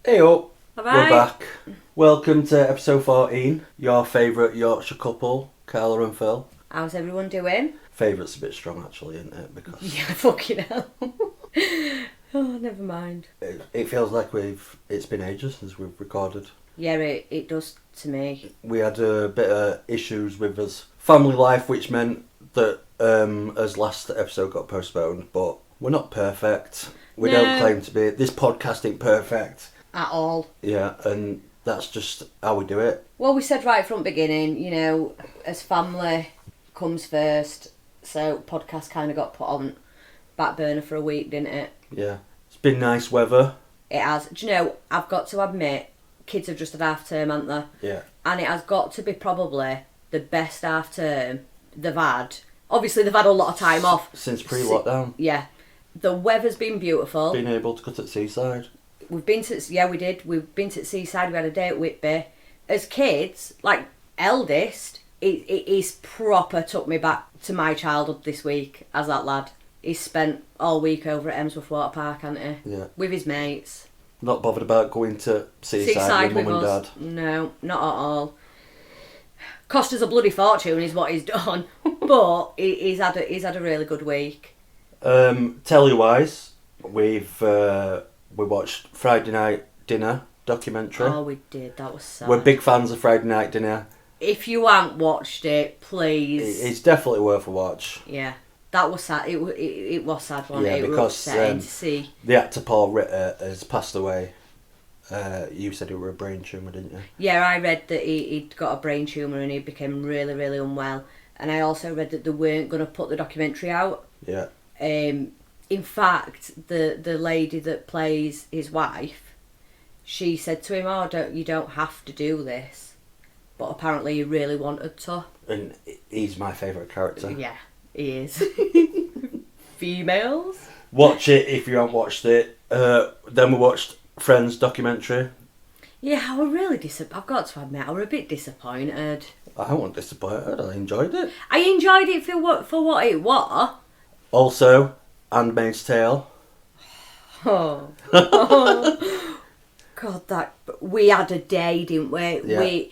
Heyo, Alright. we're back. Welcome to episode 14. Your favourite Yorkshire couple, Carla and Phil. How's everyone doing? Favourite's a bit strong actually, isn't it? Because Yeah, fucking hell. Oh, never mind. it feels like it's been ages since we've recorded. Yeah, it does to me. We had a bit of issues with us family life, which meant that as last episode got postponed, but we're not perfect. We don't claim to be. This podcast ain't perfect. At all. Yeah, and that's just how we do it. Well, we said right from the beginning, you know, as family comes first, so podcast kind of got put on back burner for a week, didn't it? Yeah. It's been nice weather. It has. Do you know, I've got to admit, kids have just had half term, haven't they? Yeah. And it has got to be probably the best half term they've had. Obviously, they've had a lot of time off. Since pre-lockdown. Yeah. The weather's been beautiful. Been able to go to the seaside. We've been to, we did. We've been to the seaside. We had a day at Whitby. As kids, like eldest, it is proper took me back to my childhood this week as that lad. He's spent all week over at Emsworth Water Park, hasn't he? Yeah. With his mates. Not bothered about going to seaside with mum and dad. No, not at all. Cost us a bloody fortune is what he's done. But he's had a really good week. Telly-wise, we watched Friday Night Dinner documentary. Oh, we did. That was sad. We're big fans of Friday Night Dinner. If you haven't watched it, please. It's definitely worth a watch. Yeah, that was sad. It was sad, wasn't it? Yeah, It was because upsetting to see. the actor Paul Ritter has passed away. You said it were a brain tumour, didn't you? Yeah, I read that he'd got a brain tumour and he became really, really unwell. And I also read that they weren't going to put the documentary out. Yeah. In fact, the lady that plays his wife, she said to him, "Oh, you don't have to do this," but apparently he really wanted to. And he's my favourite character. Yeah, he is. Females. Watch it if you haven't watched it. Then we watched Friends documentary. Yeah, I were really I've got to admit, I were a bit disappointed. I wasn't disappointed. I enjoyed it. I enjoyed it for what it was. Also, Handmaid's Tale. Oh. God, we had a day, didn't we? Yeah.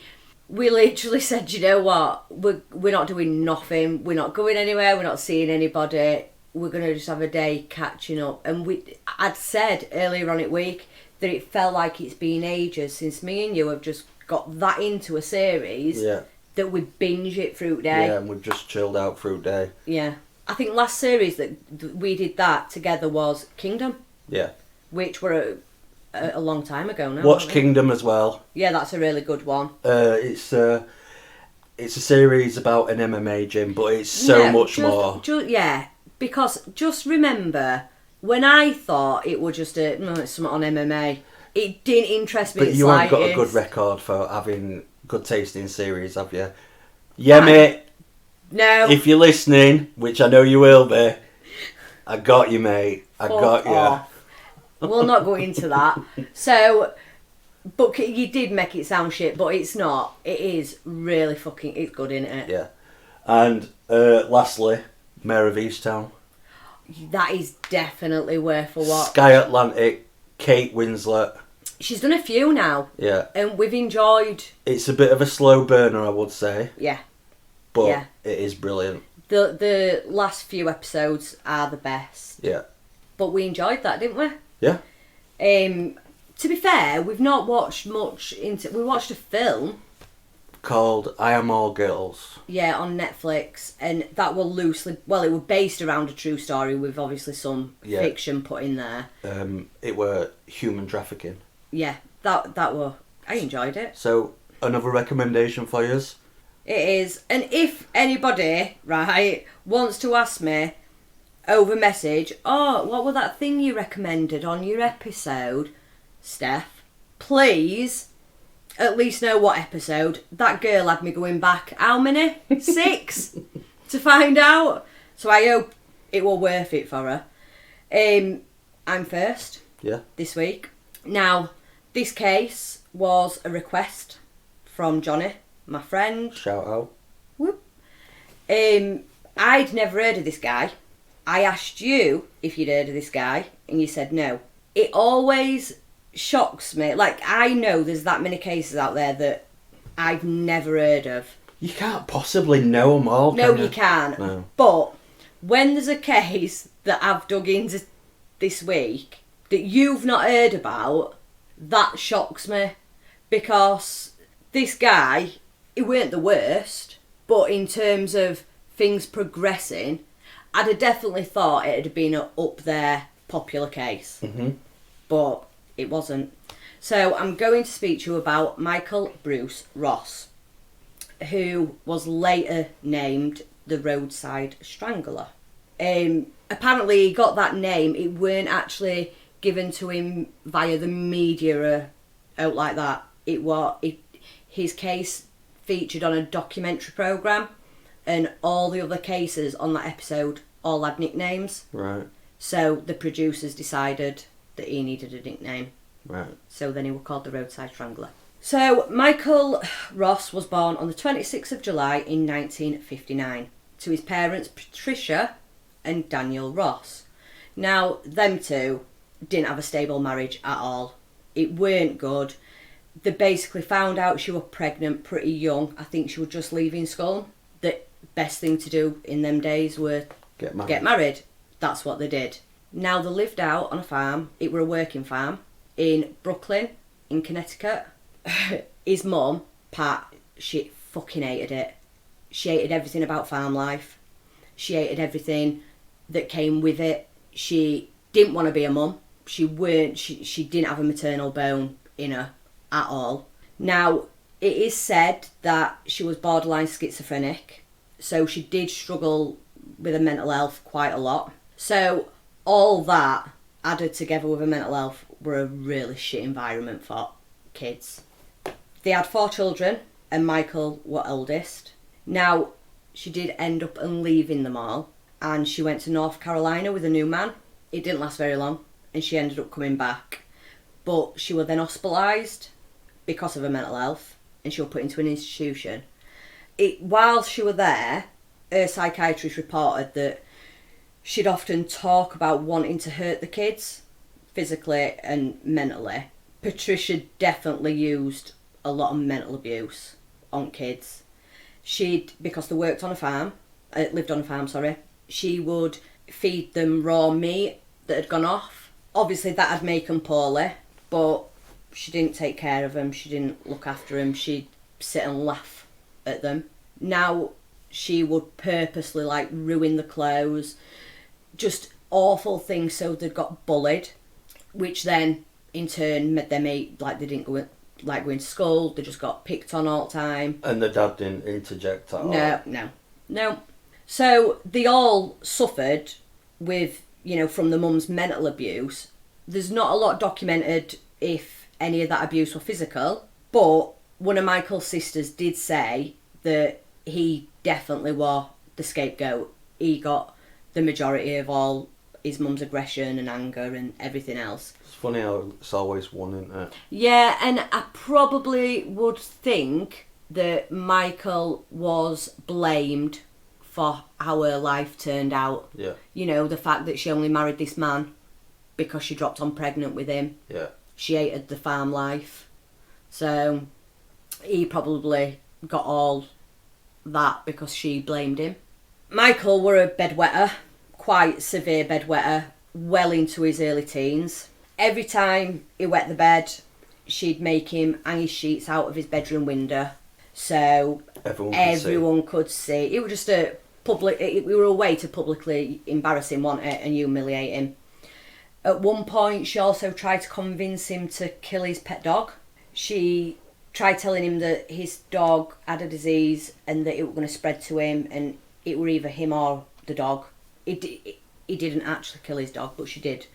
We literally said, you know what? We're not doing nothing. We're not going anywhere. We're not seeing anybody. We're gonna just have a day catching up. And I'd said earlier on in the week that it felt like it's been ages since me and you have just got that into a series. Yeah. That we binge it through day. Yeah, and we've just chilled out through day. Yeah. I think last series that we did that together was Kingdom. Yeah. Which were a long time ago now. Watch Kingdom as well. Yeah, that's a really good one. It's a series about an MMA gym, but it's so much more. Yeah, because just remember, when I thought it was just it's something on MMA, it didn't interest me. But you haven't got a good record for having good taste in series, have you? Yeah, mate. No. If you're listening, which I know you will be, I got you, mate. I got you. We'll not go into that. So, but you did make it sound shit, but it's not. It is really it's good, isn't it? Yeah. And lastly, Mayor of Easttown. That is definitely worth a watch. Sky Atlantic, Kate Winslet. She's done a few now. Yeah. And we've enjoyed. It's a bit of a slow burner, I would say. Yeah. But it is brilliant. The last few episodes are the best. Yeah. But we enjoyed that, didn't we? Yeah. To be fair, we've not watched much into. We watched a film called I Am All Girls. Yeah, on Netflix, and that were loosely. Well, it was based around a true story with obviously some fiction put in there. It were human trafficking. Yeah, that were. I enjoyed it. So another recommendation for you. It is, and if anybody wants to ask me over message, oh, what was that thing you recommended on your episode, Steph? Please, at least know what episode. That girl had me going back, how many? 6 to find out. So I hope it will worth it for her. I'm first. Yeah. This week. Now, this case was a request from Johnny, my friend. Shout out. Whoop. I'd never heard of this guy. I asked you if you'd heard of this guy, and you said no. It always shocks me. Like, I know there's that many cases out there that I've never heard of. You can't possibly know them all, No, can you can't. No. But when there's a case that I've dug into this week that you've not heard about, that shocks me. Because this guy, he weren't the worst, but in terms of things progressing, I'd have definitely thought it had been an up there popular case. Mm-hmm. But it wasn't. So I'm going to speak to you about Michael Bruse Ross, who was later named the Roadside Strangler. Apparently he got that name, it weren't actually given to him via the media or out like that. His case featured on a documentary programme, and all the other cases on that episode all had nicknames. Right. So the producers decided that he needed a nickname. Right. So then he was called the Roadside Strangler. So Michael Ross was born on the 26th of July in 1959 to his parents Patricia and Daniel Ross. Now, them two didn't have a stable marriage at all. It weren't good. They basically found out she was pregnant pretty young. I think she was just leaving school. The best thing to do in them days were get married. That's what they did. Now, they lived out on a farm. It were a working farm in Brooklyn, in Connecticut. His mum, Pat, she fucking hated it. She hated everything about farm life. She hated everything that came with it. She didn't want to be a mum. She didn't have a maternal bone in her at all. Now, it is said that she was borderline schizophrenic, so she did struggle with her mental health quite a lot. So all that added together with her mental health were a really shit environment for kids. They had 4 children, and Michael was eldest. Now, she did end up leaving them all, and she went to North Carolina with a new man. It didn't last very long, and she ended up coming back. But she was then hospitalised because of her mental health, and she was put into an institution. While she was there, her psychiatrist reported that she'd often talk about wanting to hurt the kids, physically and mentally. Patricia definitely used a lot of mental abuse on kids. Because they lived on a farm, she would feed them raw meat that had gone off. Obviously that'd make them poorly, but she didn't take care of them, she didn't look after them, she'd sit and laugh at them. Now, she would purposely ruin the clothes, just awful things, so they got bullied, which then in turn made them they didn't go going to school, they just got picked on all the time. And the dad didn't interject at all? No. So they all suffered with, from the mum's mental abuse. There's not a lot documented if any of that abuse were physical, but one of Michael's sisters did say that he definitely was the scapegoat. He got the majority of all his mum's aggression and anger and everything else. It's funny how it's always one, isn't it? Yeah, and I probably would think that Michael was blamed for how her life turned out. Yeah. The fact that she only married this man because she dropped on pregnant with him. Yeah. She hated the farm life. So he probably got all that because she blamed him. Michael were a bedwetter, quite severe bedwetter, well into his early teens. Every time he wet the bed, she'd make him hang his sheets out of his bedroom window so everyone could see. It was just we were a way to publicly embarrass him, wasn't it, and humiliate him. At one point, she also tried to convince him to kill his pet dog. She tried telling him that his dog had a disease and that it was going to spread to him, and it were either him or the dog. He didn't actually kill his dog, but she did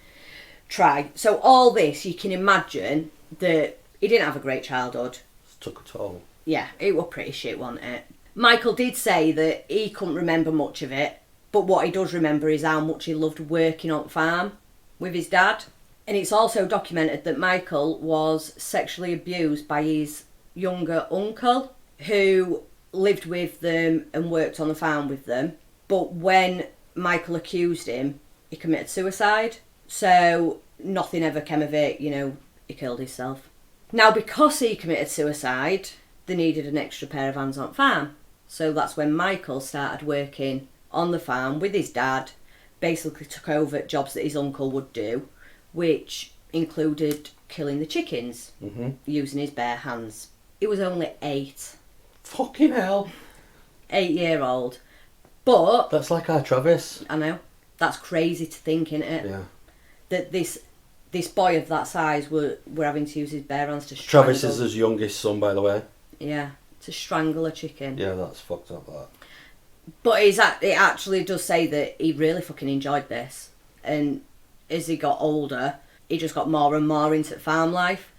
try. So all this, you can imagine that he didn't have a great childhood. It took a toll. Yeah, it was pretty shit, wasn't it? Michael did say that he couldn't remember much of it, but what he does remember is how much he loved working on the farm with his dad. And it's also documented that Michael was sexually abused by his younger uncle, who lived with them and worked on the farm with them. But when Michael accused him, he committed suicide. So nothing ever came of it, he killed himself. Now, because he committed suicide, they needed an extra pair of hands on farm. So that's when Michael started working on the farm with his dad, basically took over jobs that his uncle would do, which included killing the chickens using his bare hands. He was only 8. Fucking hell. 8-year-old. But... That's like our Travis. I know. That's crazy to think, isn't it? Yeah. That this boy of that size were having to use his bare hands to strangle... Travis is his youngest son, by the way. Yeah. To strangle a chicken. Yeah, that's fucked up, that. But it actually does say that he really fucking enjoyed this. And as he got older, he just got more and more into farm life.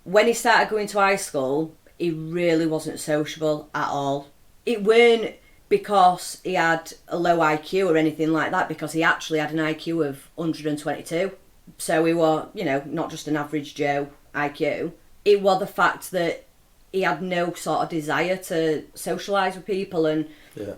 When he started going to high school, he really wasn't sociable at all. It weren't because he had a low IQ or anything like that, because he actually had an IQ of 122. So he was, not just an average Joe IQ. It was the fact that he had no sort of desire to socialise with people, and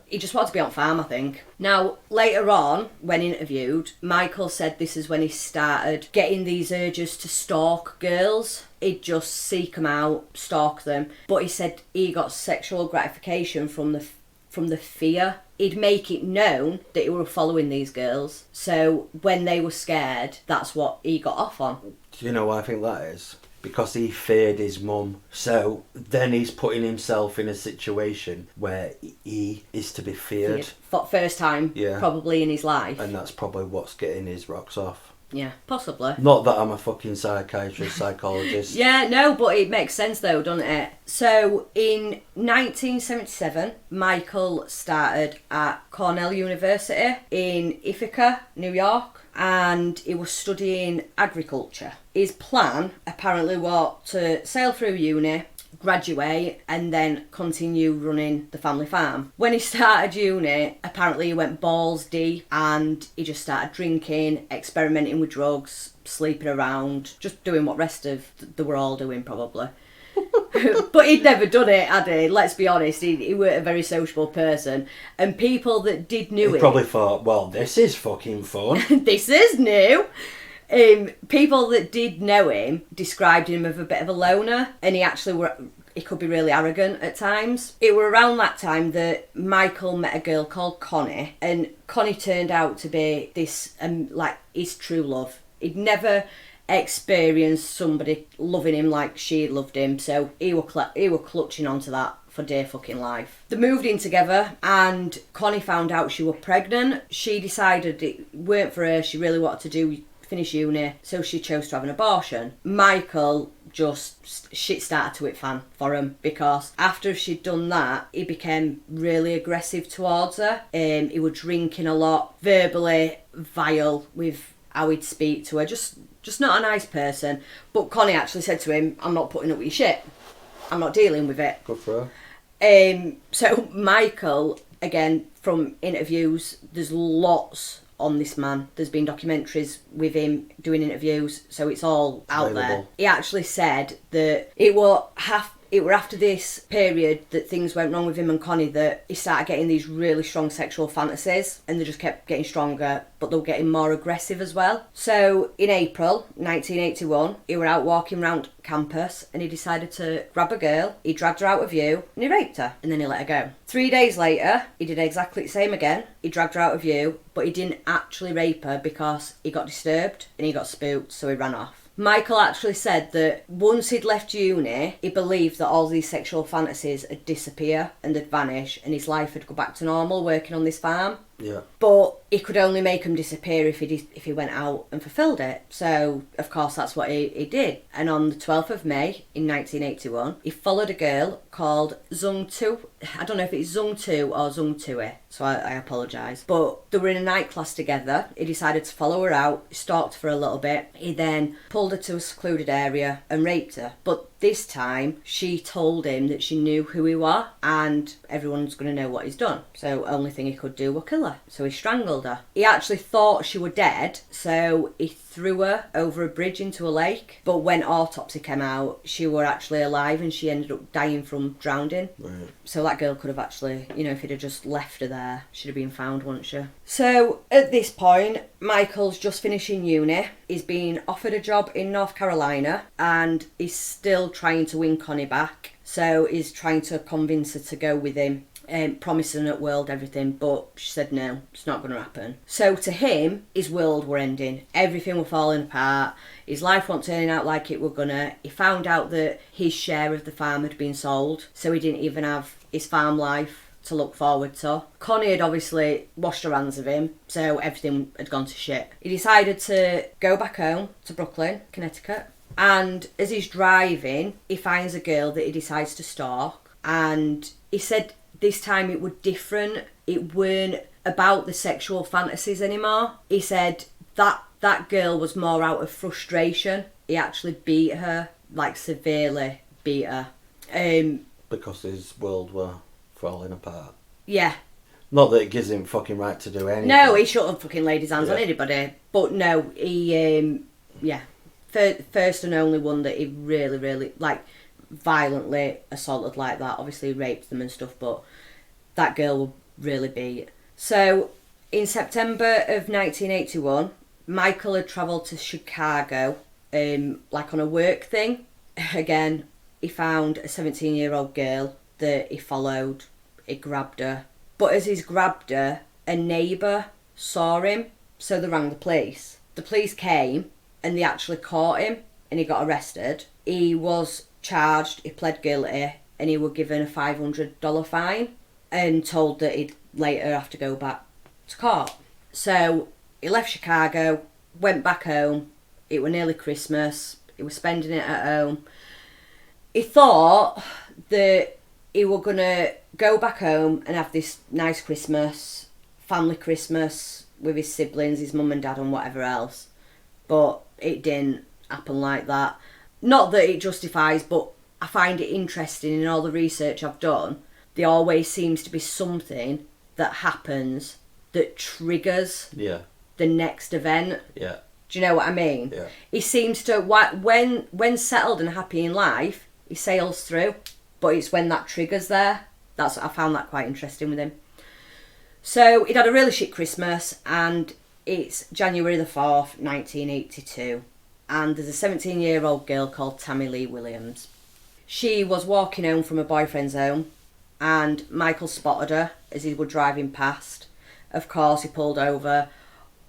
he just wanted to be on farm, I think. Now, later on, when interviewed, Michael said this is when he started getting these urges to stalk girls. He'd just seek them out, stalk them. But he said he got sexual gratification from the fear. He'd make it known that he were following these girls. So when they were scared, that's what he got off on. Do you know why I think that is? Because he feared his mum. So then he's putting himself in a situation where he is to be feared. For first time, probably in his life. And that's probably what's getting his rocks off. Yeah, possibly. Not that I'm a fucking psychologist. Yeah, no, but it makes sense though, doesn't it? So in 1977, Michael started at Cornell University in Ithaca, New York, and he was studying agriculture. His plan apparently was to sail through uni, graduate, and then continue running the family farm. When he started uni, apparently he went balls deep and he just started drinking, experimenting with drugs, sleeping around, just doing what rest of they were all doing probably. But he'd never done it, had he? Let's be honest, he weren't a very sociable person. And people that did knew him... probably thought, well, this is fucking fun. This is new. People that did know him described him as a bit of a loner, and he could be really arrogant at times. It were around that time that Michael met a girl called Connie, and Connie turned out to be this his true love. He'd never experienced somebody loving him like she loved him, so he were clutching onto that for dear fucking life. They moved in together, and Connie found out she was pregnant. She decided it weren't for her. She really wanted to finish uni, so she chose to have an abortion. Michael just shit started to hit fan for him, because after she'd done that, he became really aggressive towards her. He was drinking a lot, verbally vile with how he'd speak to her, just not a nice person. But Connie actually said to him, I'm not putting up with your shit. I'm not dealing with it. Good for her. So Michael, again, from interviews, there's lots on this man. There's been documentaries with him doing interviews, so it's all out there. He actually said that it were after this period that things went wrong with him and Connie that he started getting these really strong sexual fantasies, and they just kept getting stronger, but they were getting more aggressive as well. So in April 1981, he were out walking around campus and he decided to grab a girl. He dragged her out of view and he raped her, and then he let her go. 3 days later, he did exactly the same again. He dragged her out of view, but he didn't actually rape her because he got disturbed and he got spooked, so he ran off. Michael actually said that once he'd left uni, he believed that all these sexual fantasies had disappear and they'd vanish, and his life would go back to normal working on this farm. Yeah. But he could only make them disappear if he went out and fulfilled it. So, of course, that's what he did. And on the 12th of May in 1981, he followed a girl called Zung Tu. I don't know if it's Zung Tu or Zung Tui, so I apologise. But they were in a night class together. He decided to follow her out, stalked her for a little bit. He then pulled her to a secluded area and raped her. But this time, she told him that she knew who he was, and everyone's going to know what he's done. So, only thing he could do was kill her. So he strangled her. He actually thought she were dead, so he threw her over a bridge into a lake. But when autopsy came out, she were actually alive and she ended up dying from drowning. Right. So that girl could have actually, if he'd have just left her there, she'd have been found, wouldn't she? So at this point, Michael's just finishing uni. He's been offered a job in North Carolina and he's still trying to win Connie back. So he's trying to convince her to go with him. Promising at world everything, but she said no, it's not going to happen. So to him, his world were ending. Everything were falling apart. His life wasn't turning out like it were gonna. He found out that his share of the farm had been sold, so he didn't even have his farm life to look forward to. Connie had obviously washed her hands of him, so everything had gone to shit. He decided to go back home to Brooklyn, Connecticut, and as he's driving, he finds a girl that he decides to stalk, and he said this time it was different. It weren't about the sexual fantasies anymore. He said that girl was more out of frustration. He actually beat her, like severely beat her. Because his world were falling apart. Yeah. Not that it gives him fucking right to do anything. No, he shouldn't have fucking laid his hands on anybody. But no, he, first and only one that he really, really, like, violently assaulted like that. Obviously he raped them and stuff, but that girl will really beat. So in September of 1981, Michael had travelled to Chicago like on a work thing. Again, he found a 17-year-old girl that he followed. He grabbed her, but as he's grabbed her, a neighbour saw him, so they rang the police. The police came and they actually caught him and he got arrested. He was charged, he pled guilty, and he was given a $500 fine and told that he'd later have to go back to court. So he left Chicago, went back home. It was nearly Christmas. He was spending it at home. He thought that he was going to go back home and have this nice Christmas, family Christmas with his siblings, his mum and dad and whatever else. But it didn't happen like that. Not that it justifies, but I find it interesting in all the research I've done. There always seems to be something that happens that triggers the next event. Yeah. Do you know what I mean? Yeah. He seems to, when settled and happy in life, he sails through. But it's when that trigger's there. I found that quite interesting with him. So he'd had a really shit Christmas and it's January the 4th, 1982. And there's a 17-year-old girl called Tammy Lee Williams. She was walking home from her boyfriend's home and Michael spotted her as he was driving past. Of course, he pulled over,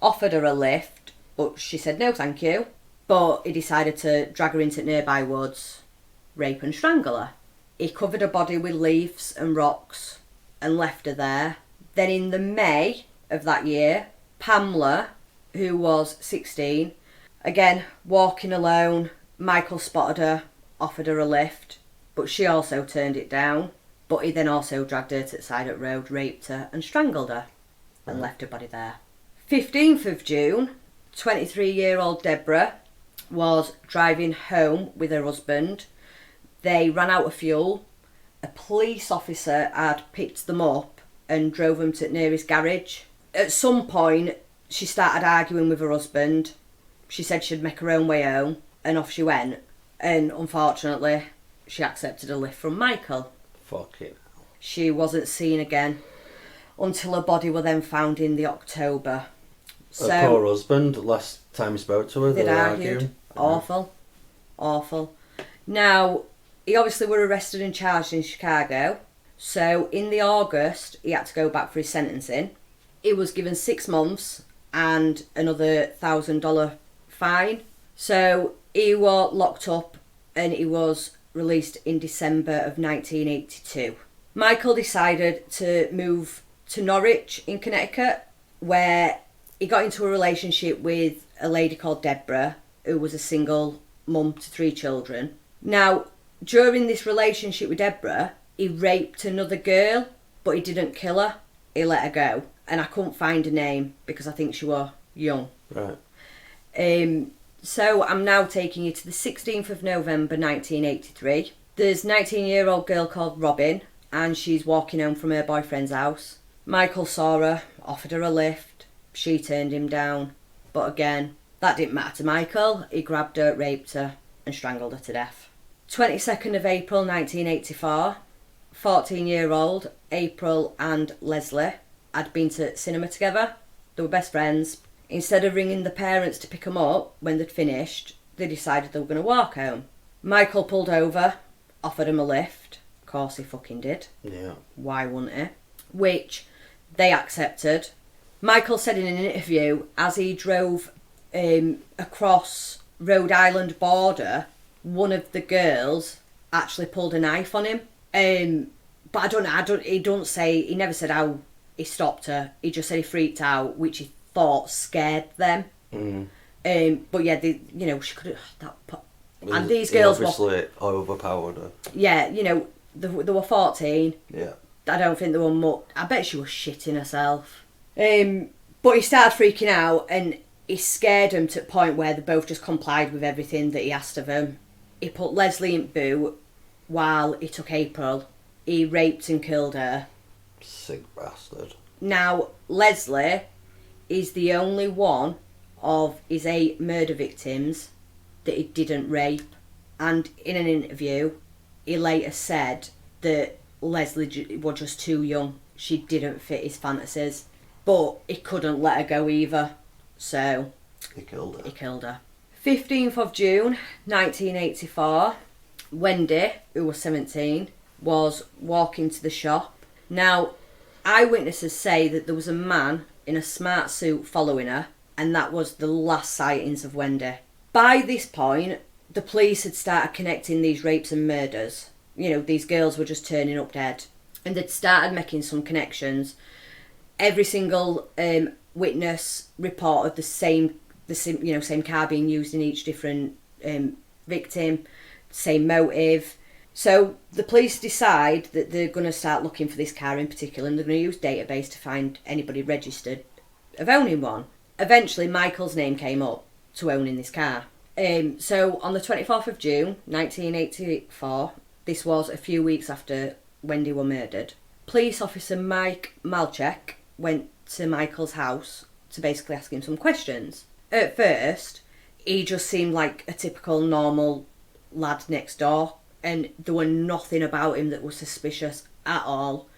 offered her a lift, but she said no thank you. But he decided to drag her into nearby woods, rape and strangle her. He covered her body with leaves and rocks and left her there. Then in the May of that year, Pamela, who was 16, again, walking alone, Michael spotted her, offered her a lift, but she also turned it down. But he then also dragged her to the side of the road, raped her and strangled her and left her body there. 15th of June, 23-year-old Deborah was driving home with her husband. They ran out of fuel. A police officer had picked them up and drove them to the nearest garage. At some point, she started arguing with her husband. She said she'd make her own way home, and off she went. And unfortunately, she accepted a lift from Michael. Fucking hell. She wasn't seen again until her body was then found in the October. Her poor husband, last time he spoke to her, they'd argued. Awful. Now, he obviously were arrested and charged in Chicago. So in the August, he had to go back for his sentencing. He was given 6 months and another $1,000 fine. So he was locked up and he was released in December of 1982. Michael decided to move to Norwich in Connecticut, where he got into a relationship with a lady called Deborah, who was a single mum to 3 children. Now, during this relationship with Deborah, he raped another girl, but he didn't kill her. He let her go. And I couldn't find her name because I think she was young. Right. So I'm now taking you to the 16th of November 1983. There's a 19-year-old girl called Robin, and she's walking home from her boyfriend's house. Michael saw her, offered her a lift. She turned him down. But again, That didn't matter to Michael. He grabbed her, raped her and strangled her to death. 22nd of April 1984, 14-year-old April and Leslie had been to cinema together. They were best friends. Instead of ringing the parents to pick them up when they'd finished, they decided they were going to walk home. Michael pulled over, offered him a lift. Of course he fucking did. Yeah. Why wouldn't he? Which they accepted. Michael said in an interview, as he drove across Rhode Island border, one of the girls actually pulled a knife on him. But he never said how he stopped her. He just said he freaked out, which he thought scared them. But yeah, she could have... And these girls obviously overpowered her. Yeah, they were 14. Yeah. I don't think they were much... I bet she was shitting herself. But he started freaking out and he scared them to the point where they both just complied with everything that he asked of them. He put Leslie in boot while he took April. He raped and killed her. Sick bastard. Now, Leslie is the only one of his 8 murder victims that he didn't rape. And in an interview, he later said that Leslie was just too young. She didn't fit his fantasies. But he couldn't let her go either. So... He killed her. 15th of June, 1984. Wendy, who was 17, was walking to the shop. Now, eyewitnesses say that there was a man in a smart suit following her, and that was the last sightings of Wendy. By this point, the police had started connecting these rapes and murders. These girls were just turning up dead. And they'd started making some connections. Every single witness reported the same car being used in each different victim, same motive. So the police decide that they're going to start looking for this car in particular, and they're going to use database to find anybody registered of owning one. Eventually, Michael's name came up to owning this car. So on the 24th of June, 1984, this was a few weeks after Wendy were murdered, police officer Mike Malchek went to Michael's house to basically ask him some questions. At first, he just seemed like a typical normal lad next door, and there was nothing about him that was suspicious at all.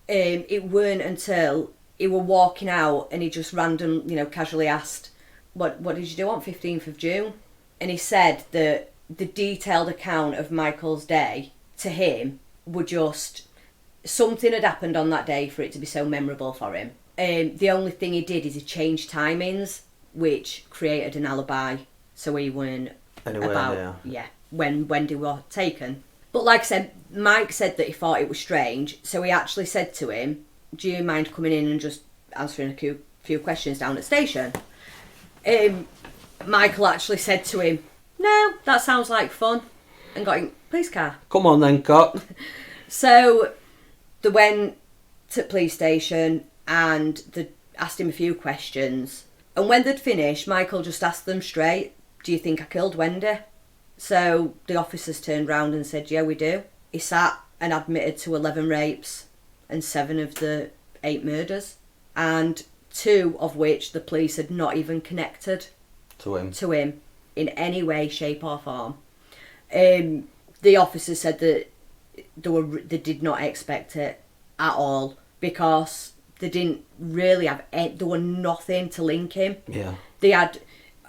It weren't until he were walking out and he just casually asked, what did you do on 15th of June? And he said that the detailed account of Michael's day to him were just... Something had happened on that day for it to be so memorable for him. The only thing he did is he changed timings, which created an alibi, so he weren't when Wendy was taken. But like I said, Mike said that he thought it was strange, so he actually said to him, do you mind coming in and just answering a few questions down at the station? Michael actually said to him, no, that sounds like fun, and got in police car. Come on then, cock. So they went to the police station and they asked him a few questions. And when they'd finished, Michael just asked them straight, do you think I killed Wendy? So the officers turned round and said, yeah, we do. He sat and admitted to 11 rapes and 7 of the 8 murders. And 2 of which the police had not even connected to him in any way, shape or form. The officers said that they did not expect it at all, because they didn't really have there were nothing to link him. Yeah.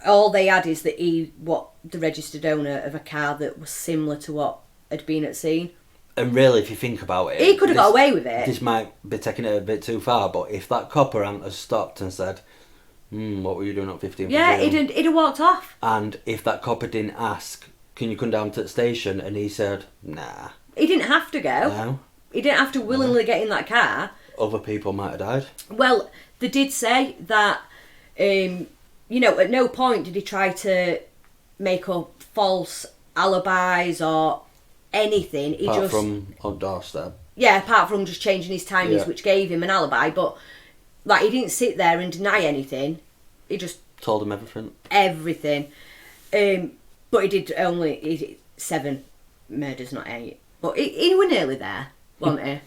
All they had is that he was the registered owner of a car that was similar to what had been at scene. And really, if you think about it, he could have got away with it. This might be taking it a bit too far, but if that copper hadn't have stopped and said, what were you doing at 15? Yeah, he'd have walked off. And if that copper didn't ask, can you come down to the station? And he said, nah. He didn't have to go. No. He didn't have to willingly get in that car. Other people might have died. Well, they did say that, at no point did he try to make up false alibis or anything. Apart from on doorstep. Yeah, apart from just changing his timings, which gave him an alibi. But he didn't sit there and deny anything. He just told him everything. Everything. But he did only 7 murders, not 8. But he was nearly there, wasn't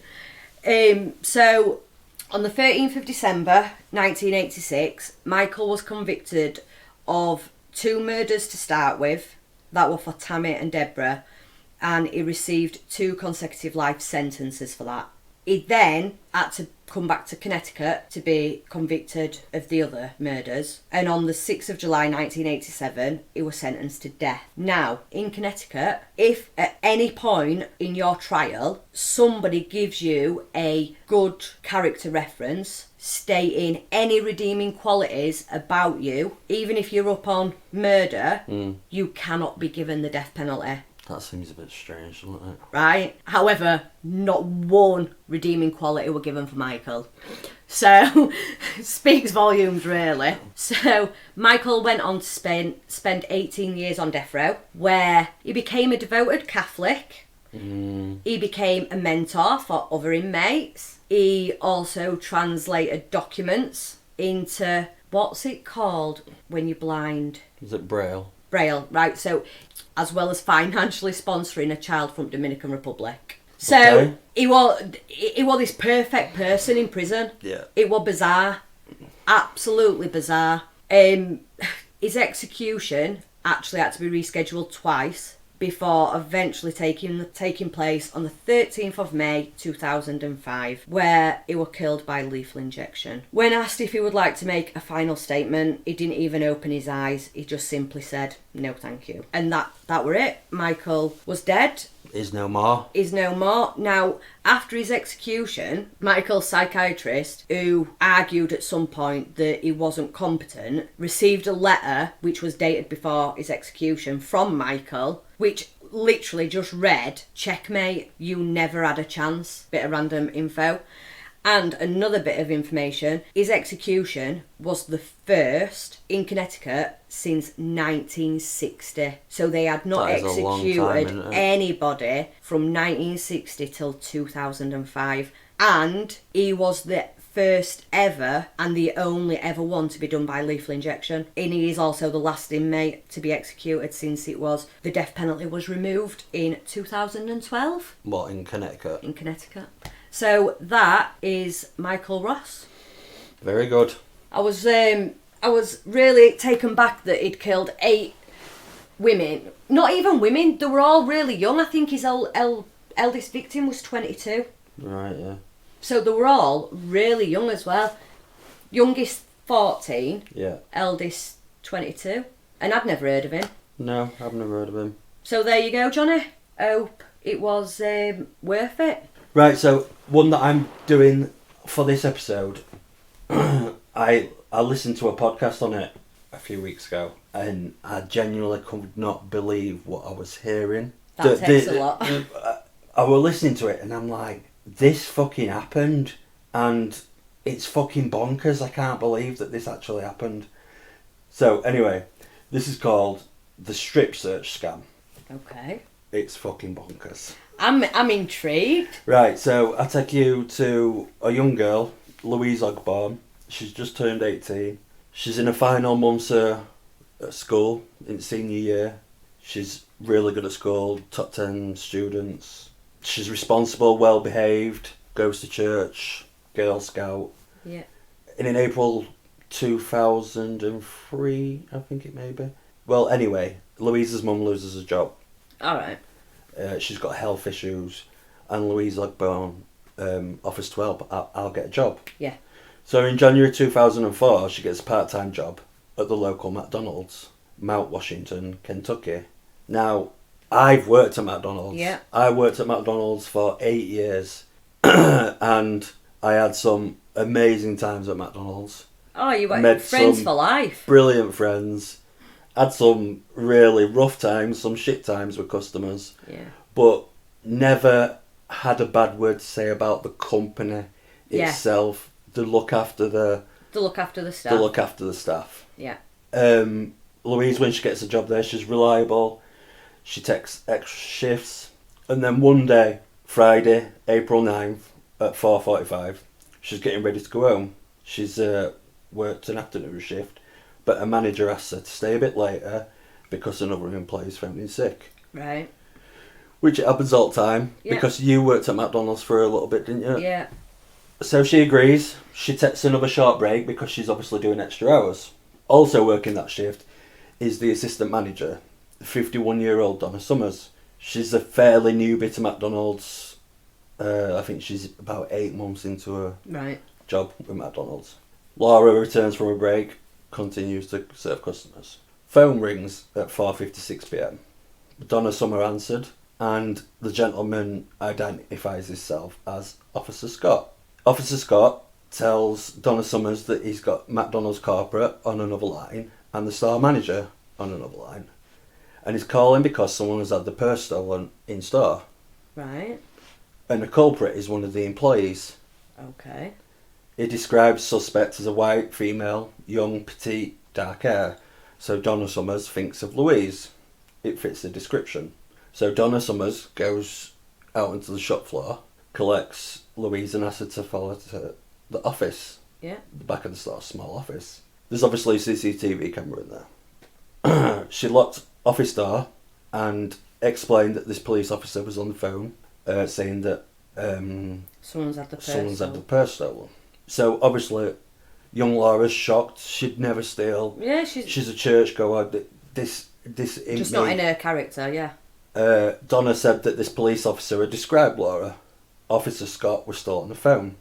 he? So, on the 13th of December, 1986, Michael was convicted of 2 murders to start with. That were for Tammy and Deborah. And he received 2 consecutive life sentences for that. He then had to come back to Connecticut to be convicted of the other murders. And on the 6th of July 1987, he was sentenced to death. Now, in Connecticut, if at any point in your trial somebody gives you a good character reference stating any redeeming qualities about you, even if you're up on murder, you cannot be given the death penalty. That seems a bit strange, doesn't it? Right? However, not one redeeming quality were given for Michael. So, speaks volumes, really. So, Michael went on to spend 18 years on death row, where he became a devoted Catholic. He became a mentor for other inmates. He also translated documents into, what's it called when you're blind? Is it Braille? Braille, right. So, as well as financially sponsoring a child from Dominican Republic. So, he was this perfect person in prison. Yeah. It was bizarre. Absolutely bizarre. His execution actually had to be rescheduled twice before eventually taking place on the 13th of May 2005, where he was killed by lethal injection. When asked if he would like to make a final statement, he didn't even open his eyes. He just simply said, "No thank you." And that were it. Michael was dead. Is no more. Is no more. Now, after his execution, Michael's psychiatrist, who argued at some point that he wasn't competent, received a letter which was dated before his execution from Michael, which literally just read, "Checkmate, you never had a chance." Bit of random info. And another bit of information, his execution was the first in Connecticut since 1960. So they had not executed anybody from 1960 till 2005. And he was the first ever and the only ever one to be done by lethal injection. And he is also the last inmate to be executed since the death penalty was removed in 2012. What, in Connecticut? In Connecticut. So that is Michael Ross. Very good. I was really taken back that he'd killed 8 women. Not even women, they were all really young. I think his eldest victim was 22. Right, yeah. So they were all really young as well. Youngest 14, yeah. Eldest 22. And I'd never heard of him. No, I've never heard of him. So there you go, Johnny. Hope it was worth it. Right, so one that I'm doing for this episode, I listened to a podcast on it a few weeks ago, and I genuinely could not believe what I was hearing. That takes a lot. I was listening to it, and I'm like, this fucking happened, and it's fucking bonkers. I can't believe that this actually happened. So anyway, this is called the strip search scam. Okay. It's fucking bonkers. I'm intrigued. Right, so I take you to a young girl, Louise Ogborn. She's just turned 18. She's in her final months at school, in senior year. She's really good at school, top 10 students. She's responsible, well behaved, goes to church, Girl Scout. Yeah. And in April 2003, I think it may be. Well, anyway, Louise's mum loses her job. Alright. She's got health issues, and Louise Ogborn offers to help. I'll get a job. Yeah. So in January 2004, she gets a part-time job at the local McDonald's, Mount Washington, Kentucky. Now, I've worked at McDonald's. Yeah. I worked at McDonald's for 8 years, and I had some amazing times at McDonald's. Oh, you were friends for life. Brilliant friends. Had some really rough times, some shit times with customers. Yeah. But never had a bad word to say about the company itself. They look after the staff. They look after the staff. Yeah. Louise, when she gets a job there, she's reliable. She takes extra shifts. And then one day, Friday, April 9th, at 4:45, she's getting ready to go home. She's worked an afternoon shift, but her manager asks her to stay a bit later because another employee's phoning sick. Right. Which happens all the time, because you worked at McDonald's for a little bit, didn't you? Yeah. So she agrees. She takes another short break because she's obviously doing extra hours. Also working that shift is the assistant manager, 51-year-old Donna Summers. She's a fairly newbie to McDonald's. I think she's about 8 months into her job with McDonald's. Laura returns from a break, continues to serve customers. Phone rings at 4:56 p.m. Donna Summer answered, and the gentleman identifies himself as Officer Scott. Officer Scott tells Donna Summers that he's got McDonald's corporate on another line and the store manager on another line, and he's calling because someone has had the purse stolen in store. Right. And the culprit is one of the employees. Okay. He describes suspect as a white, female, young, petite, dark hair. So Donna Summers thinks of Louise. It fits the description. So Donna Summers goes out into the shop floor, collects Louise and asks her to follow to the office. Yeah. The back of the store, small office. There's obviously a CCTV camera in there. She locked office door and explained that this police officer was on the phone, saying that someone's had the purse stolen. So obviously, young Laura's shocked. She'd never steal. Yeah, she's a churchgoer. This just not in her character. Yeah. Donna said that this police officer had described Laura. Officer Scott was still on the phone.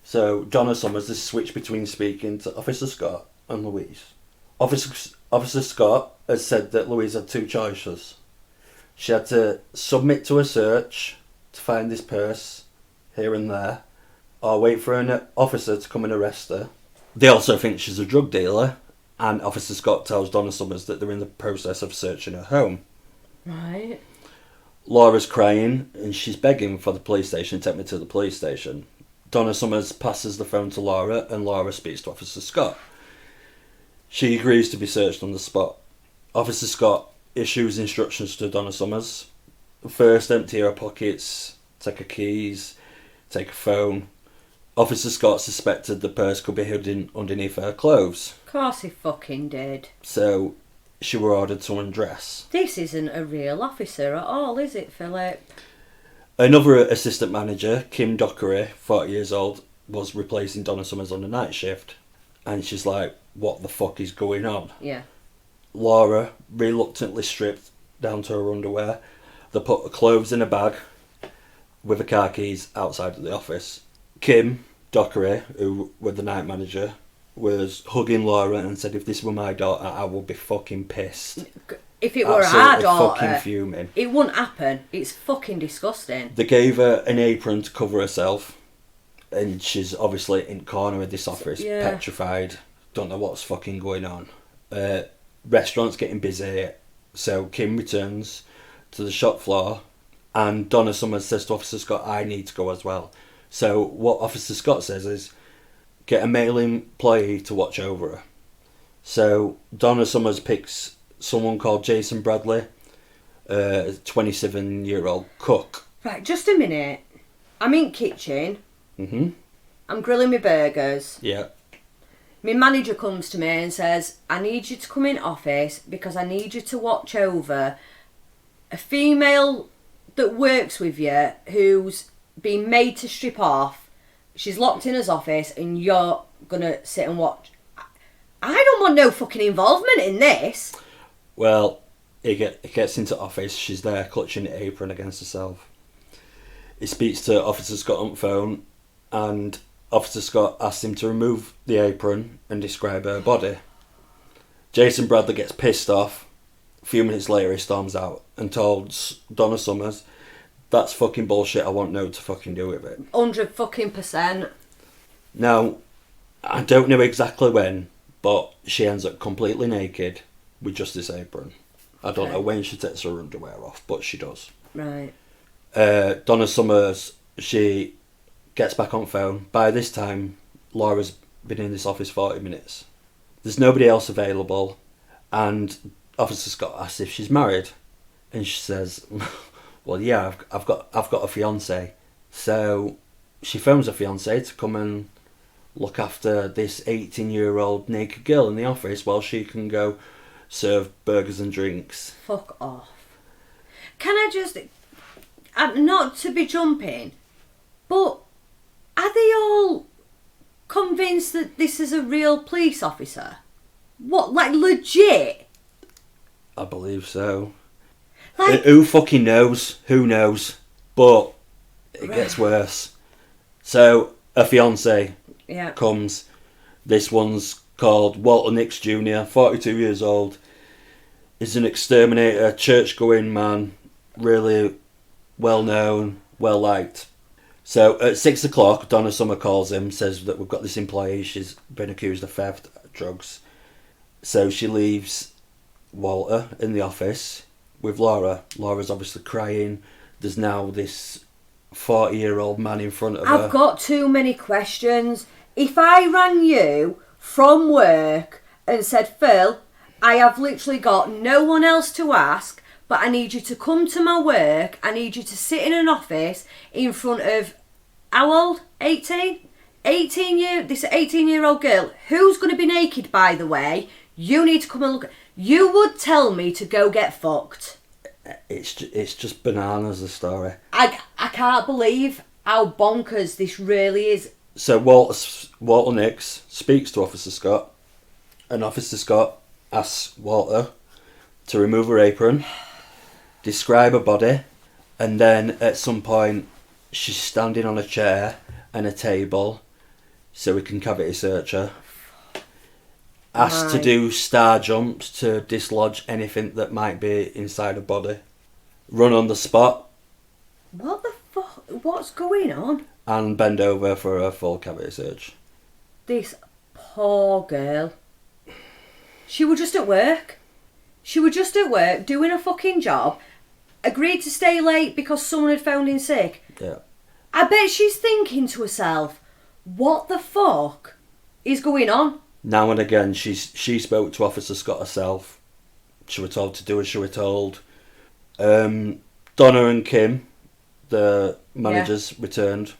So Donna Summers has switched between speaking to Officer Scott and Louise. Officer Scott has said that Louise had 2 choices. She had to submit to a search to find this purse here and there, or wait for an officer to come and arrest her. They also think she's a drug dealer, and Officer Scott tells Donna Summers that they're in the process of searching her home. Right. Laura's crying, and she's begging for the police station to take me to the police station. Donna Summers passes the phone to Laura, and Laura speaks to Officer Scott. She agrees to be searched on the spot. Officer Scott issues instructions to Donna Summers. First, empty her pockets, take her keys, take her phone. Officer Scott suspected the purse could be hidden underneath her clothes. Of course he fucking did. So she were ordered to undress. This isn't a real officer at all, is it, Philip? Another assistant manager, Kim Dockery, 40 years old, was replacing Donna Summers on the night shift. And she's like, what the fuck is going on? Yeah. Laura reluctantly stripped down to her underwear. They put her clothes in a bag with the car keys outside of the office. Kim Dockery, who was the night manager, was hugging Laura and said, if this were my daughter, I would be fucking pissed. If it were our daughter, fucking fuming. It wouldn't happen. It's fucking disgusting. They gave her an apron to cover herself, and she's obviously in the corner of this office, petrified, don't know what's fucking going on. Restaurant's getting busy, so Kim returns to the shop floor, and Donna Summers says to Officer Scott, I need to go as well. So what Officer Scott says is, get a male employee to watch over her. So Donna Summers picks someone called Jason Bradley, a 27-year-old cook. Right, just a minute. I'm in kitchen. Mm-hmm. I'm grilling my burgers. Yeah. My manager comes to me and says, I need you to come in office because I need you to watch over a female that works with you who's been made to strip off. She's locked in his office and you're going to sit and watch. I don't want no fucking involvement in this. Well, he gets into office. She's there clutching the apron against herself. He speaks to Officer Scott on the phone, and Officer Scott asks him to remove the apron and describe her body. Jason Bradley gets pissed off. A few minutes later, he storms out and told Donna Summers, that's fucking bullshit, I want no to fucking do with it. 100%. Now, I don't know exactly when, but she ends up completely naked with just this apron. I don't know when she takes her underwear off, but she does. Right. Donna Summers, she gets back on phone. By this time, Laura's been in this office 40 minutes. There's nobody else available, and Officer Scott asks if she's married, and she says, well, yeah, I've got a fiance. So she phones her fiance to come and look after this 18-year-old naked girl in the office while she can go serve burgers and drinks. Fuck off. Can I just... not to be jumping, but are they all convinced that this is a real police officer? What, like legit? I believe so. Like, Who fucking knows? Who knows? But it gets worse. So, a fiance comes. This one's called Walter Nix Jr., 42 years old. He's an exterminator, church-going man, really well-known, well-liked. So, at 6 o'clock, Donna Summer calls him, says that we've got this employee, she's been accused of theft, drugs. So, she leaves Walter in the office with Laura. Laura's obviously crying. There's now this 40-year-old man in front of her. I've got too many questions. If I rang you from work and said, Phil, I have literally got no one else to ask, but I need you to come to my work. I need you to sit in an office in front of, how old? 18? This 18-year-old girl, who's going to be naked, by the way. You need to come and look. You would tell me to go get fucked. It's just bananas, the story. I can't believe how bonkers this really is. So Walter Nix speaks to Officer Scott, and Officer Scott asks Walter to remove her apron, describe her body, and then at some point she's standing on a chair and a table so we can cavity search her. Asked to do star jumps to dislodge anything that might be inside her body. Run on the spot. What the fuck? What's going on? And bend over for a full cavity search. This poor girl. She was just at work. She was just at work doing a fucking job. Agreed to stay late because someone had phoned in sick. Yeah. I bet she's thinking to herself, what the fuck is going on? Now and again, she spoke to Officer Scott herself. She was told to do as she was told. Donna and Kim, the managers, returned.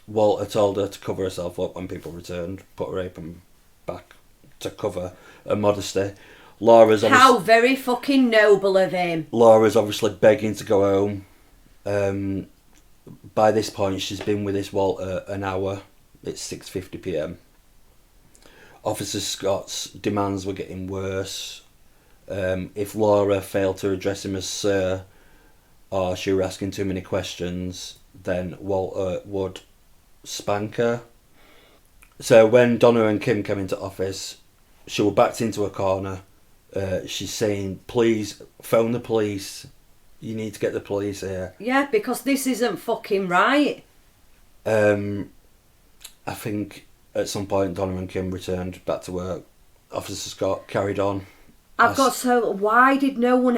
Walter told her to cover herself up when people returned, put her apron back to cover her modesty. How very fucking noble of him. Laura's obviously begging to go home. By this point, she's been with this Walter an hour. It's 6:50 p.m. Officer Scott's demands were getting worse. If Laura failed to address him as Sir, or she were asking too many questions, then Walter would spank her. So when Donna and Kim came into office, she was backed into a corner. She's saying, please, phone the police. You need to get the police here. Yeah, because this isn't fucking right. I think at some point Donna and Kim returned back to work. Officer Scott carried on. Why did no one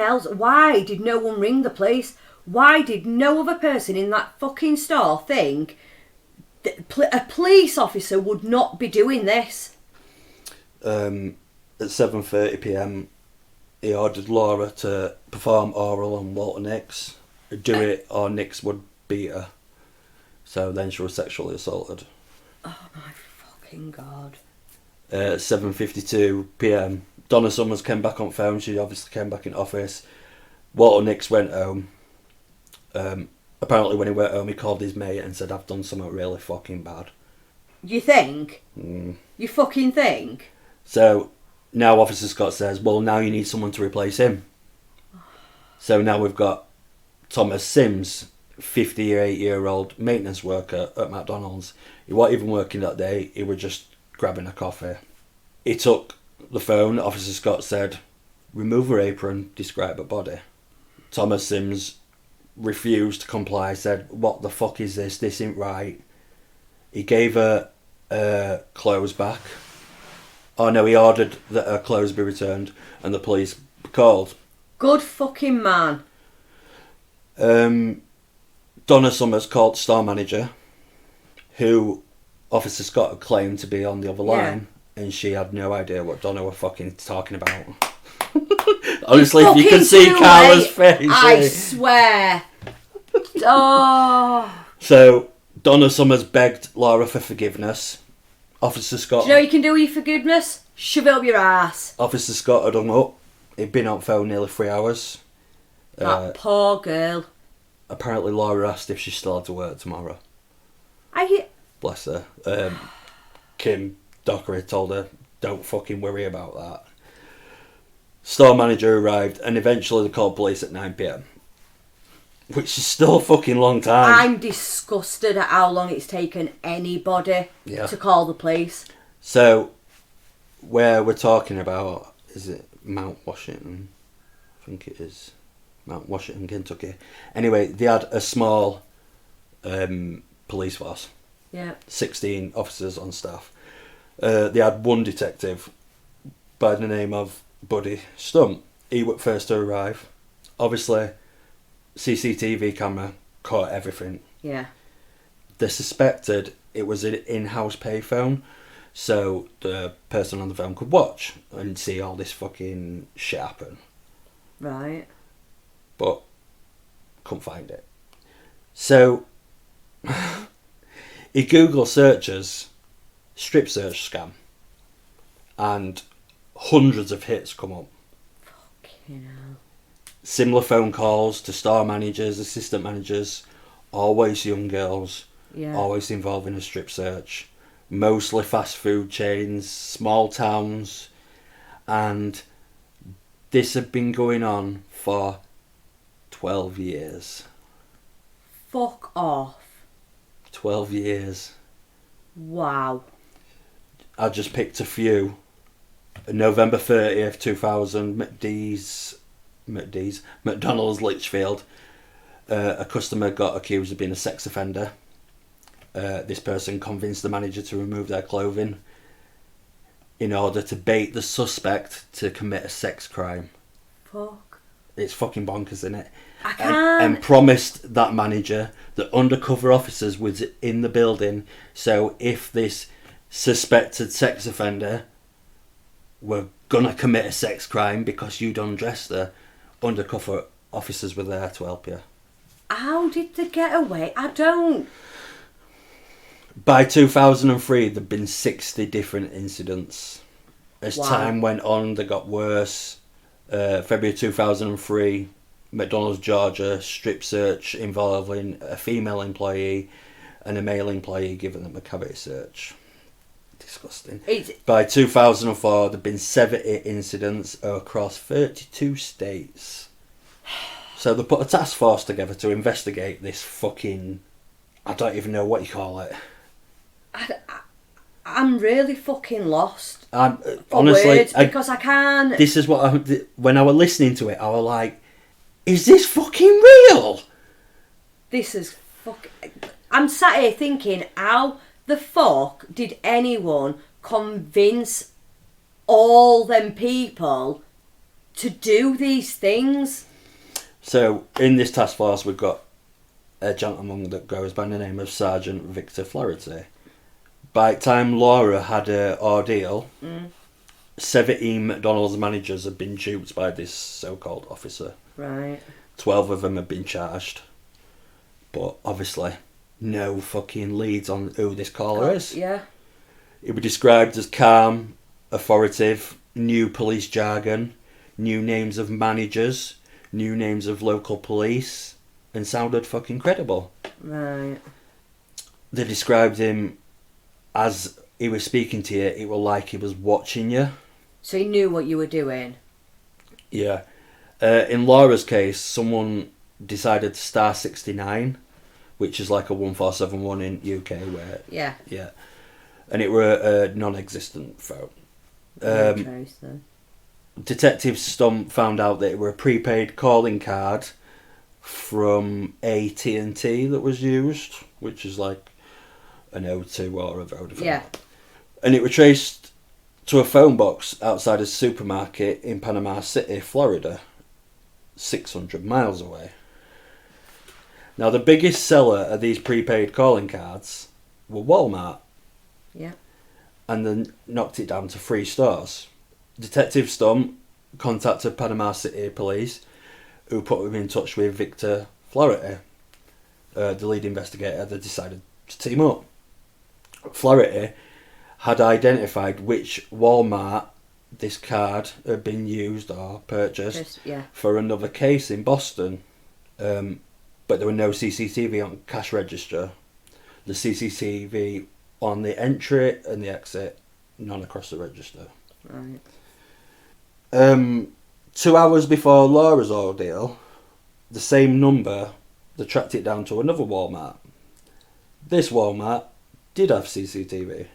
ring the police? Why did no other person in that fucking store think that a police officer would not be doing this? At 7:30 p.m, he ordered Laura to perform oral on Walter Nix. Do it or Nix would beat her. So then she was sexually assaulted. Oh my fucking God. 7:52 p.m, Donna Summers came back on phone. She obviously came back in office. Walter Nix went home. Apparently when he went home, he called his mate and said, I've done something really fucking bad. You think? You fucking think? So now Officer Scott says, well, now you need someone to replace him. So now we've got Thomas Sims, 58-year-old maintenance worker at McDonald's. He wasn't even working that day. He was just grabbing a coffee. He took the phone. Officer Scott said, remove her apron, describe her body. Thomas Sims refused to comply, said, what the fuck is this? This ain't right. He gave her clothes back. Oh no, he ordered that her clothes be returned and the police called. Good fucking man. Donna Summers called store manager, who Officer Scott had claimed to be on the other line, and she had no idea what Donna were fucking talking about. Honestly, if you could see Carla's face. I swear. Oh. So, Donna Summers begged Laura for forgiveness. Officer Scott... Do you know what you can do with your forgiveness? Shove it up your ass. Officer Scott had hung up. He'd been on phone nearly 3 hours. That poor girl. Apparently Laura asked if she still had to work tomorrow. Bless her. Kim Dockery told her, don't fucking worry about that. Store manager arrived, and eventually they called police at 9 p.m. Which is still a fucking long time. I'm disgusted at how long it's taken anybody to call the police. So, where we're talking about, is it Mount Washington? I think it is. Mount Washington, Kentucky. Anyway, they had a small police force. Yeah. 16 officers on staff. They had one detective by the name of Buddy Stump. He was first to arrive. Obviously, CCTV camera caught everything. Yeah. They suspected it was an in-house payphone, so the person on the phone could watch and see all this fucking shit happen. Right. But couldn't find it. So he Google searches strip search scam, and hundreds of hits come up. Fucking hell. Similar phone calls to store managers, assistant managers, always young girls, always involved in a strip search, mostly fast food chains, small towns, and this had been going on for 12 years. Fuck off. 12 years. Wow. I just picked a few. November 30th, 2000, McDonald's, Litchfield. A customer got accused of being a sex offender. This person convinced the manager to remove their clothing in order to bait the suspect to commit a sex crime. Fuck. It's fucking bonkers, isn't it? I can't. And promised that manager that undercover officers was in the building, so if this suspected sex offender were gonna commit a sex crime because you'd undressed her, undercover officers were there to help you. How did they get away? I don't... By 2003, there'd been 60 different incidents. As time went on, they got worse. February 2003, McDonald's, Georgia, strip search involving a female employee and a male employee, giving them a cavity search. Disgusting. By 2004, there'd been 70 incidents across 32 states. So they put a task force together to investigate this fucking... I don't even know what you call it. I'm really fucking lost. Honestly, words, because I can't... This is what when I was listening to it, I was like, is this fucking real? This is fuck... I'm sat here thinking, how the fuck did anyone convince all them people to do these things? So, in this task force, we've got a gentleman that goes by the name of Sergeant Victor Flaherty. By the time Laura had her ordeal, 17 McDonald's managers had been duped by this so-called officer. Right. 12 of them had been charged. But obviously, no fucking leads on who this caller is. Yeah. It was described as calm, authoritative, new police jargon, new names of managers, new names of local police, and sounded fucking credible. Right. They described him as he was speaking to you, it was like he was watching you. So he knew what you were doing? Yeah. In Laura's case, someone decided to star 69, which is like a 1471 in UK where... Yeah. Yeah. And it were a non-existent phone. Detective Stump found out that it were a prepaid calling card from AT&T that was used, which is like an O2 or a Vodafone. Yeah. And it was traced to a phone box outside a supermarket in Panama City, Florida, 600 miles away. Now, the biggest seller of these prepaid calling cards were Walmart. Yeah. And then knocked it down to 3 stores. Detective Stump contacted Panama City Police, who put him in touch with Victor Flaherty, the lead investigator. They decided to team up. Flaherty had identified which Walmart this card had been used or purchased for another case in Boston, but there were no CCTV on cash register. The CCTV on the entry and the exit, none across the register. Right. 2 hours before Laura's ordeal, the same number, they tracked it down to another Walmart. This Walmart did have CCTV.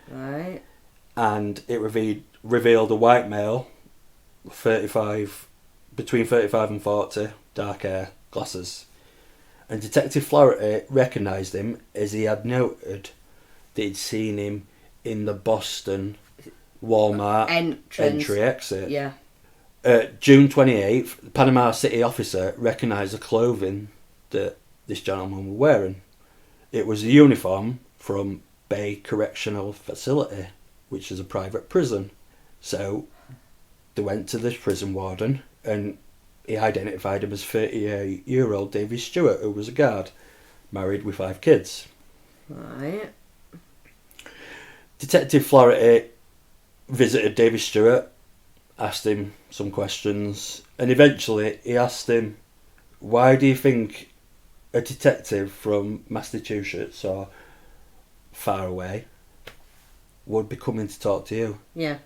Right. And it revealed a white male, between 35 and 40, dark hair, glasses. And Detective Flaherty recognised him as he had noted that he'd seen him in the Boston Walmart entry exit. Yeah. June 28th, the Panama City officer recognised the clothing that this gentleman was wearing. It was a uniform from Bay Correctional Facility, which is a private prison. So they went to this prison warden and he identified him as 38-year-old David Stewart, who was a guard, married with 5 kids. Right. Detective Flaherty visited David Stewart, asked him some questions, and eventually he asked him, why do you think a detective from Massachusetts or far away would be coming to talk to you? Yeah.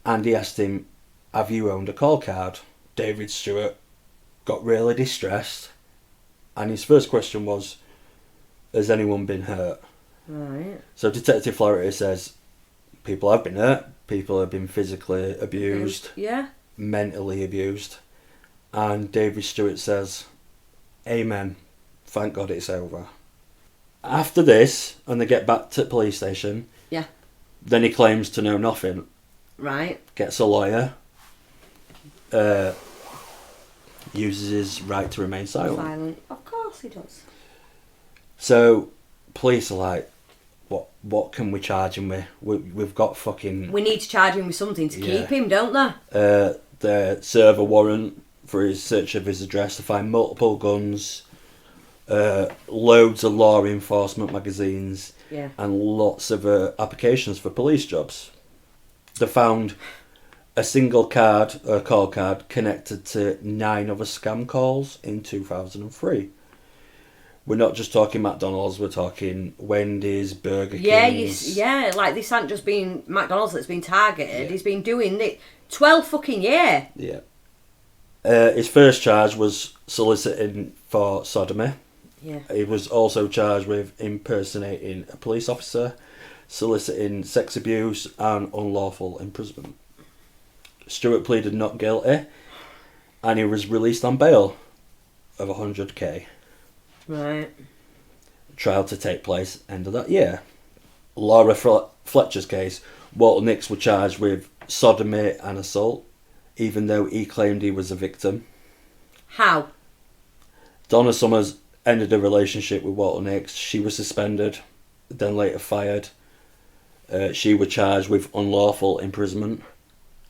And he asked him, have you owned a call card? David Stewart got really distressed, and his first question was, has anyone been hurt? Right. So Detective Flaherty says, people have been hurt, people have been physically abused, mentally abused. And David Stewart says, amen, thank God it's over. After this, and they get back to the police station, then he claims to know nothing. Right. Gets a lawyer, uses his right to remain silent. Of course he does. So police are like, what can we charge him with? We've got fucking... We need to charge him with something to keep him, don't they? They serve a warrant for his search of his address to find multiple guns, loads of law enforcement magazines, and lots of applications for police jobs. They found a single call card connected to 9 other scam calls in 2003. We're not just talking McDonald's, we're talking Wendy's, Burger King's. Like this hasn't just been McDonald's that's been targeted. He's been doing it 12 fucking years. Yeah. His first charge was soliciting for sodomy. Yeah. He was also charged with impersonating a police officer, soliciting sex abuse, and unlawful imprisonment. Stewart pleaded not guilty, and he was released on bail of $100,000. Right. Trial to take place end of that year. Laura Fletcher's case, Walter Nix was charged with sodomy and assault, even though he claimed he was a victim. How? Donna Summers ended a relationship with Walter Nix. She was suspended, then later fired. She was charged with unlawful imprisonment.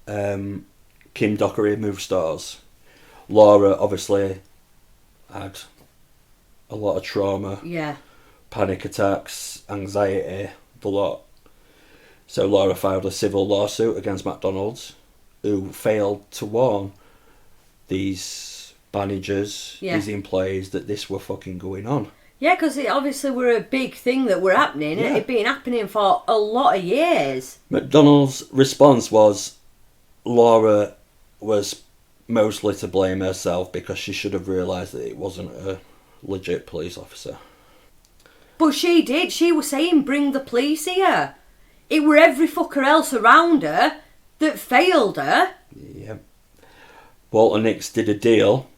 Kim Dockery moved stores. Laura obviously had a lot of trauma, panic attacks, anxiety, the lot. So Laura filed a civil lawsuit against McDonald's, who failed to warn these managers, these employees, that this were fucking going on. Yeah, because it obviously were a big thing that were happening. It had been happening for a lot of years. McDonald's response was Laura was mostly to blame herself because she should have realised that it wasn't a legit police officer. But she did. She was saying, bring the police here. It were every fucker else around her that failed her. Yeah. Walter Nix did a deal,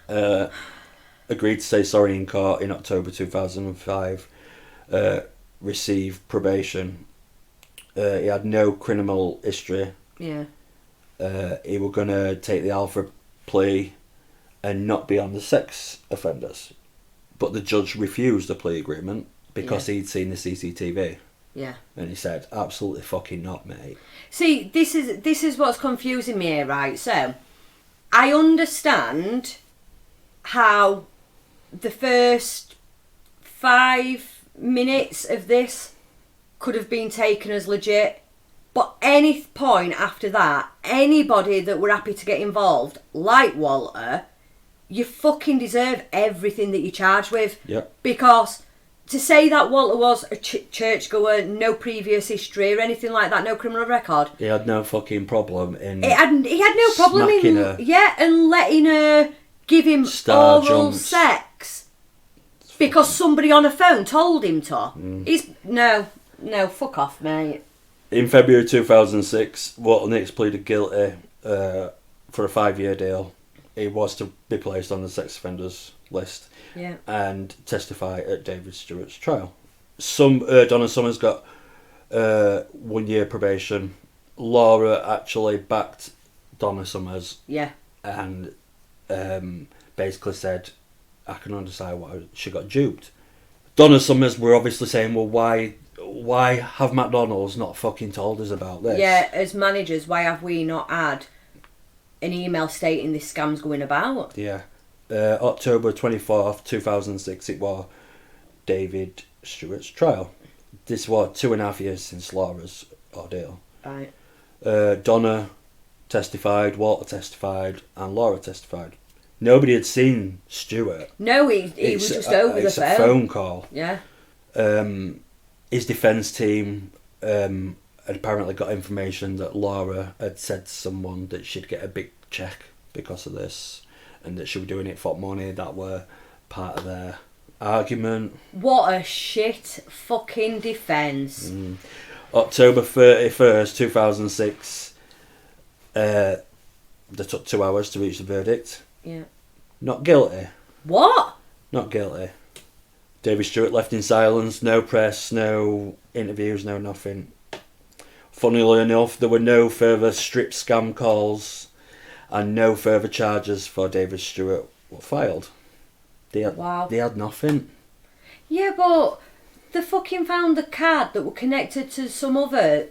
agreed to say sorry in court in October 2005, received probation. He had no criminal history. Yeah. He was going to take the alpha plea and not be on the sex offenders. But the judge refused the plea agreement because he'd seen the CCTV. Yeah. And he said, absolutely fucking not, mate. See, this is what's confusing me here, right? So, I understand how the first 5 minutes of this could have been taken as legit, but any point after that, anybody that were happy to get involved, like Walter, you fucking deserve everything that you're charged with. Yep. Because to say that Walter was a churchgoer, no previous history or anything like that, no criminal record. He had no fucking problem in. He had no problem in her. and letting her give him oral sex because somebody on a phone told him to. He's no, fuck off, mate. In February 2006, Walter Nicks pleaded guilty for a 5-year deal. He was to be placed on the sex offenders list. Yeah. And testify at David Stewart's trial. Donna Summers got 1 year probation. Laura actually backed Donna Summers. Yeah. And basically said, I can understand why she got duped. Donna Summers were obviously saying, well, why have McDonald's not fucking told us about this? Yeah, as managers, why have we not had an email stating this scam's going about? Yeah. October 24th, 2006, it was David Stewart's trial. This was 2.5 years since Laura's ordeal. Right. Donna testified, Walter testified, and Laura testified. Nobody had seen Stewart. No, he was just over the phone. It's a phone call. Yeah. His defence team had apparently got information that Laura had said to someone that she'd get a big check because of this, and that she was doing it for money. That were part of their argument. What a shit fucking defence. October 31st, 2006, they took 2 hours to reach the verdict. Yeah. Not guilty. What? Not guilty. David Stewart left in silence, no press, no interviews, no nothing. Funnily enough, there were no further strip scam calls and no further charges for David Stewart were filed. They had nothing. Yeah, but they fucking found the card that were connected to some other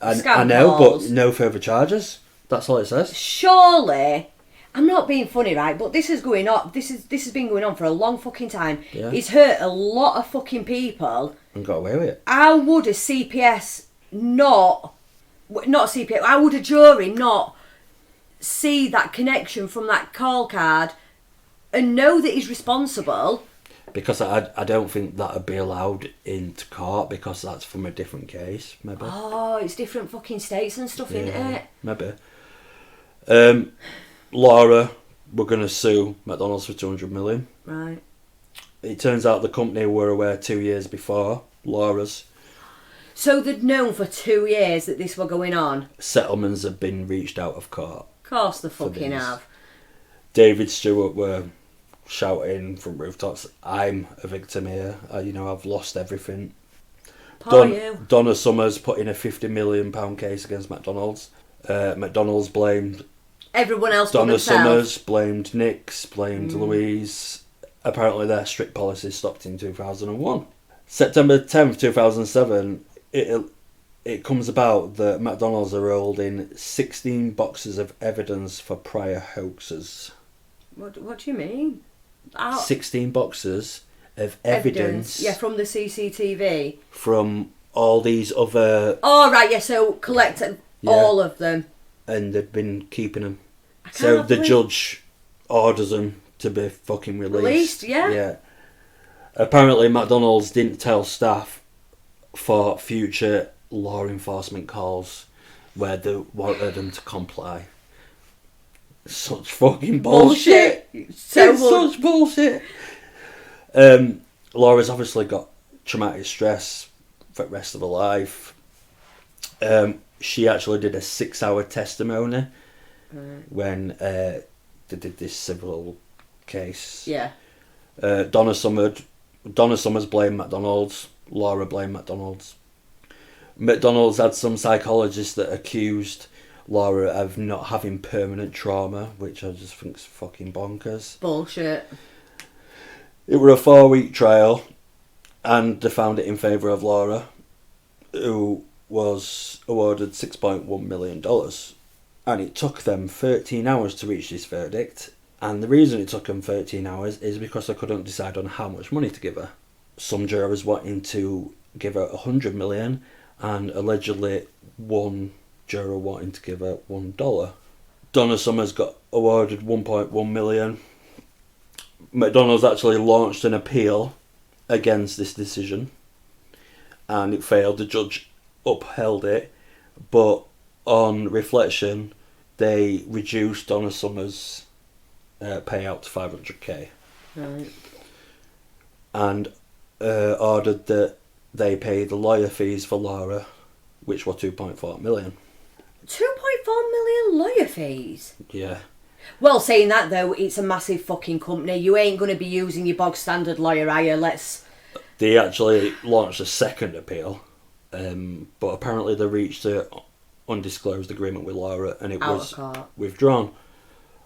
scam I know, calls. but no further charges. That's all it says. Surely, I'm not being funny, right? But this is going on. This has been going on for a long fucking time. Yeah. It's hurt a lot of fucking people. And got away with it. How would a CPS not CPS? How would a jury not see that connection from that call card and know that he's responsible? Because I don't think that would be allowed into court because that's from a different case, maybe. Oh, it's different fucking states and stuff, isn't it? Maybe. Laura were going to sue McDonald's for $200 million. Right. It turns out the company were aware 2 years before Laura's. So they'd known for 2 years that this were going on? Settlements had been reached out of court. Of course they fucking have. David Stewart were shouting from rooftops, I'm a victim here. I've lost everything. Donna Summers put in a £50 million case against McDonald's. McDonald's blamed everyone else. Donna Summers, blamed Nicks, blamed Louise. Apparently their strict policy stopped in 2001. September 10th, 2007, it comes about that McDonald's are holding 16 boxes of evidence for prior hoaxes. What do you mean? 16 boxes of evidence. Yeah, from the CCTV. From all these other... Oh, right, yeah, so collected all of them. And they've been keeping them. So the judge orders them to be fucking released. Yeah. Apparently McDonald's didn't tell staff for future law enforcement calls where they wanted them to comply. Such fucking bullshit. Such bullshit. Laura's obviously got traumatic stress for the rest of her life. She actually did a 6-hour testimony when they did this civil case. Yeah. Donna Summers blamed McDonald's. Laura blamed McDonald's. McDonald's had some psychologists that accused Laura of not having permanent trauma, which I just think is fucking bonkers. Bullshit. It were a 4-week trial, and they found it in favour of Laura, who was awarded $6.1 million. And it took them 13 hours to reach this verdict. And the reason it took them 13 hours is because they couldn't decide on how much money to give her. Some jurors wanting to give her $100 million, and allegedly one juror wanting to give her $1. Donna Summers got awarded $1.1 million. McDonald's actually launched an appeal against this decision, and it failed. The judge upheld it, but on reflection, they reduced Donna Summers' payout to $500,000. Right. And ordered that they pay the lawyer fees for Laura, which were $2.4 million. 2.4 million lawyer fees? Yeah. Well, saying that though, it's a massive fucking company. You ain't going to be using your bog standard lawyer, are you? They actually launched a second appeal, but apparently they reached an undisclosed agreement with Laura, and it was withdrawn.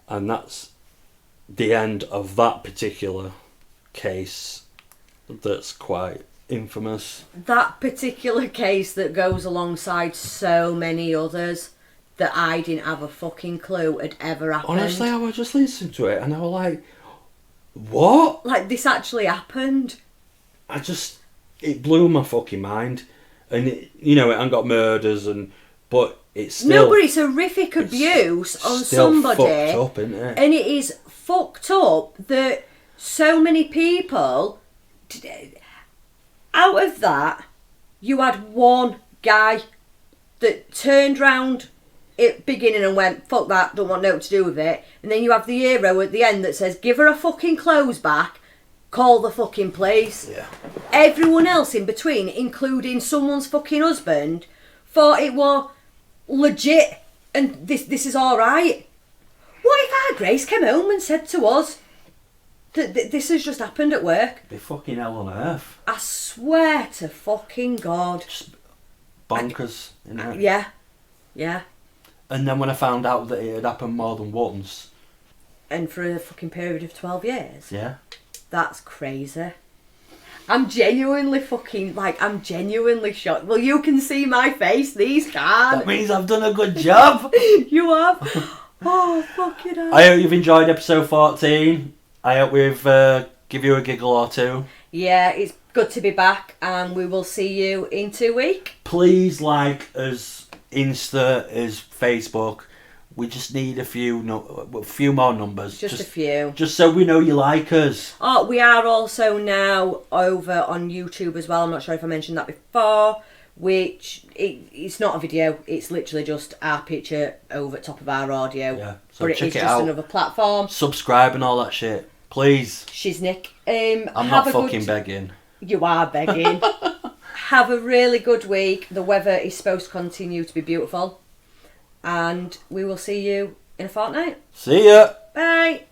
And that's the end of that particular case that's quite infamous. That particular case that goes alongside so many others that I didn't have a fucking clue had ever happened. Honestly, I was just listening to it and I was like, what? Like, this actually happened? It blew my fucking mind. And, it ain't got murders, but it's still... No, but it's horrific abuse on still somebody. Fucked up, isn't it? And it is fucked up that so many people... Out of that, you had one guy that turned round at beginning and went, fuck that, don't want nothing to do with it. And then you have the hero at the end that says, give her her fucking clothes back, call the fucking police. Yeah. Everyone else in between, including someone's fucking husband, thought it was legit and this is alright. What if our Grace came home and said to us that this has just happened at work? Be fucking hell on earth. I swear to fucking God. Just bonkers, innit? Yeah. Yeah. And then when I found out that it had happened more than once. And for a fucking period of 12 years. Yeah. That's crazy. I'm genuinely shocked. Well, you can see my face, these can't. That means I've done a good job. You have? Oh, fucking hell. I hope you've enjoyed episode 14. I hope we've give you a giggle or two. Yeah, it's good to be back, and we will see you in 2 weeks. Please like us, Insta, as Facebook. We just need a few more numbers. Just a few. Just so we know you like us. Oh, we are also now over on YouTube as well. I'm not sure if I mentioned that before. It's not a video. It's literally just our picture over top of our audio. Yeah. So but check it's it just out. Another platform. Subscribe and all that shit. Please. Shiznick. I'm not fucking begging. You are begging. Have a really good week. The weather is supposed to continue to be beautiful. And we will see you in a fortnight. See ya. Bye.